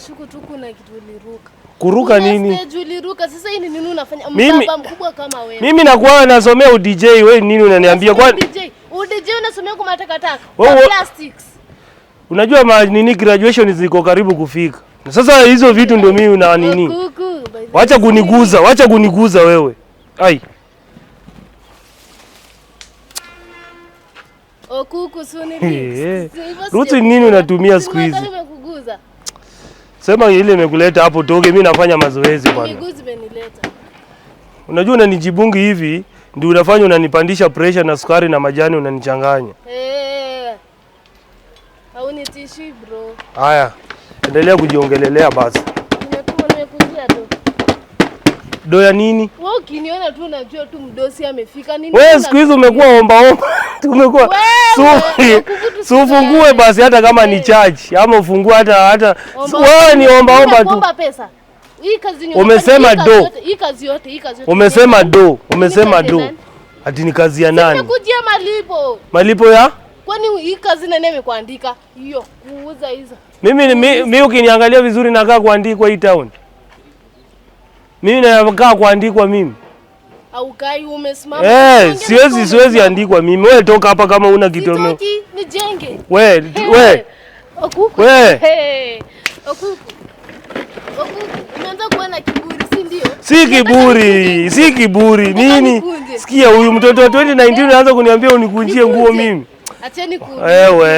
nashuku tu kuna kitu uliruka. Kuruka nini? Stage uliruka. Sasa hii ni nini unafanya? Mbaba mkubwa kama wewe. Mimi nakuwa nasomea udj, wewe nini unaniambia kwa udj unasomea kwa matakataka? Plastics. Unajua nini graduation ziko karibu kufika. Sasa hizo vitu ndio mimi na nini? Wacha kuniguza wewe. Ai. Kuku suni. Ruti nini unatumia siku hizi? Sema ile imekuleta hapo toge, mimi nafanya mazoezi bwana. Miguzi imenileta. Unajua unanijibungi hivi, ndio unafanya unanipandisha pressure na sukari na majani unanichanganya. Haunitishi bro. Haya, endelea kujiongelelea basi. Nimekujia tu. Do ya nini? Wewe ukiniona tu unajua tu mdosi amefika nini? Wewe siku hizi umekuwa omba. Tumekuwa ufungue basi hata kama ni charge ama ufungue hata wewe ni omba tu. Omba pesa. Hii kazi ni umesema do. Hii kazi yote. Umesema do. Ati ni kazi ya nani? Nimekujia malipo. Malipo ya? Kwani hii kazi nani amekuandika? Hiyo kuuza hizo. Mimi ukiniangalia vizuri nakaa kuandikwa hii town. Mimi nakaa kuandikwa mimi. Au kai umesimama. Siwezi andikwa mimi. Wewe toka hapa kama una kitu. Sitoki, nijenge. Wewe. Okuku. Wewe. Okuku. Umeanza kuwa na kiburi, si ndio? Si kiburi. Nini? Sikia huyu mtoto wa 2019 anaanza kuniambia unikunjie nguo mimi. Acheni wewe.